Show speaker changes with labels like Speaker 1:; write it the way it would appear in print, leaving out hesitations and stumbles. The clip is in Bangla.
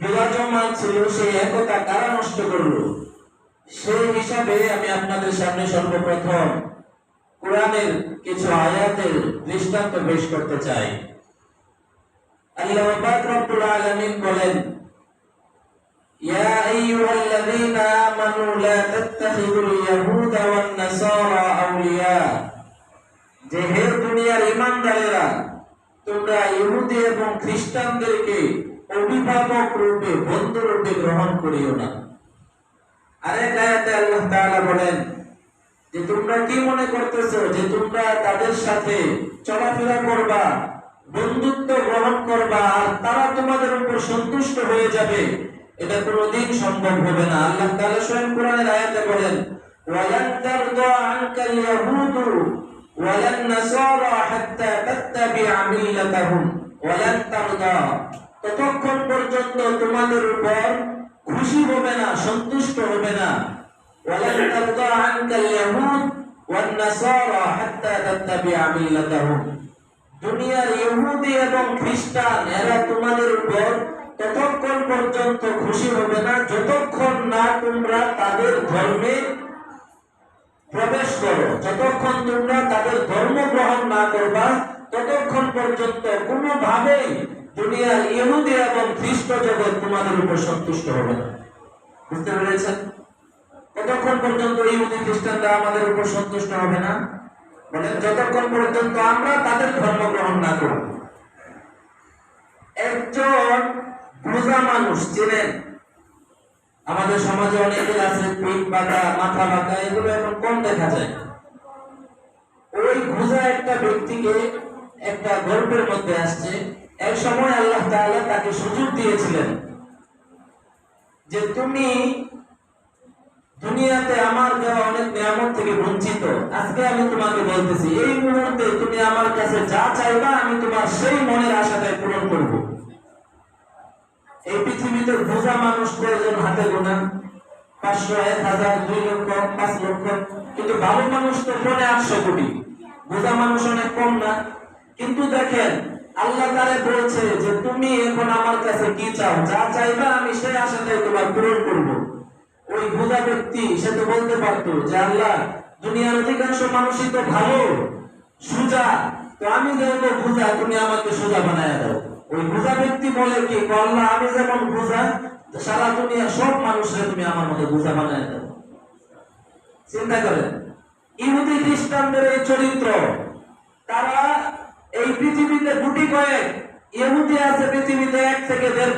Speaker 1: বিরাজমান ছিল, সেই একতা কারা নষ্ট করলো? সেই হিসাবে আমি আপনাদের সামনে সর্বপ্রথম কোরআনের কিছু আয়াতের দৃষ্টান্ত পেশ করতে চাই। আল্লাহ পাক রব্বুল আলামিন বলেন, ইয়া আইয়ুহাল্লাযীনা আমানু লা তাত্তাখিযুল ইয়াহুদা ওয়ান নাসারা আউলিয়া, যে হে দুনিয়ার ঈমানদারেরা, তোমরা ইহুদি এবং খ্রিস্টানদেরকে অভিভাবক রূপে, বন্ধু রূপে গ্রহণ করিও না। আরেক আয়াতে আল্লাহ তাআলা বলেন যে তোমরা কি মনে করতেছো যে তোমরা তাদের সাথে চলাফেরা করবা, বন্ধুত্ব গ্রহণ করবা, আর তারা তোমাদের উপর সন্তুষ্ট হয়ে যাবে? এটা কোনোদিন সম্ভব হবে না। আল্লাহ তাআলা স্বয়ং কোরআনের আয়াতে বলেন, ওয়ালান তারদা আনকাল ইয়াহুদু ওয়ালান নাসারা হাত্তা তাত্তাবিআ মিল্লাতাহুম ওয়ালান তারদা, ততক্ষণ পর্যন্ত তোমাদের উপর খুশি হবে না, সন্তুষ্ট হবে না। ওয়ালান তারদা আনকাল ইয়াহুদ ওয়ান নাসারা হাত্তা তাত্তাবিআ মিল্লাতাহুম, দুনিয়ার ইহুদি এবং খ্রিস্টান এরা তোমাদের উপর ততক্ষণ পর্যন্ত খুশি হবে না যতক্ষণ না তোমরা তাদের ধর্মে প্রবেশ করো, যতক্ষণ তোমরা তাদের ধর্ম গ্রহণ না করবা, ততক্ষণ পর্যন্ত কোনোভাবেই দুনিয়ার ইহুদি এবং খ্রিস্ট জগৎ তোমাদের উপর সন্তুষ্ট হবে না। বুঝতে পেরেছেন? কতক্ষণ পর্যন্ত ইহুদি খ্রিস্টানরা আমাদের উপর সন্তুষ্ট হবে না? বলেন, যতক্ষণ পর্যন্ত আমরা তাদের ধর্ম গ্রহণ না করব। একজন বুঝা মানুষ চেনেন? আমাদের সমাজে অনেকে আছে পিঠ বাঁকা, মাথা বাঁকা, এগুলো এখন কম দেখা যায়। ওই বুঝা একটা ব্যক্তিকে একটা গল্পের মধ্যে আসছে, এক সময় আল্লাহ তাআলা তাকে সুযোগ দিয়েছিলেন যে তুমি দুনিয়াতে আমার দেওয়া অনেক নিয়ামত থেকে বঞ্চিত, আজকে আমি তোমাকে বলতেছি, এই মুহূর্তে তুমি আমার কাছে যা চাইবা আমি তোমার সেই মনের আশাটাই পূরণ করব। এই পৃথিবীতে বোঝা মানুষ প্রয়োজন হাতে গোনা, 500, 1000, 2 লক্ষ, 5 লক্ষ, কিন্তু ভালো মানুষ তো 800 কোটি। বোঝা মানুষ অনেক কম না? কিন্তু দেখেন, আল্লাহ তাআলা বলছে যে তুমি এখন আমার কাছে কি চাও, যা চাইবা আমি সেই আশাটাই তোমার পূরণ করব। ওই বুঝা ব্যক্তি সে তো বলতে পারতো যে আল্লাহ, দুনিয়ার অধিকাংশ মানুষই তো ভালো, সুজা, তো আমি যেহেতু বুঝা, তুমি আমাকে সোজা বানায় দাও। ওই বুঝা ব্যক্তি বলে কি, আল্লাহ আমি যেমন বুঝা, সারা দুনিয়ার সব মানুষরা তুমি আমার মতো বুঝা বানায় দাও। চিন্তা করেন, ইহুদি খ্রিস্টানদের এই চরিত্র। তারা এই পৃথিবীতে গুটি কয়েক ইহুদি আছে, পৃথিবীতে 1 থেকে 1.5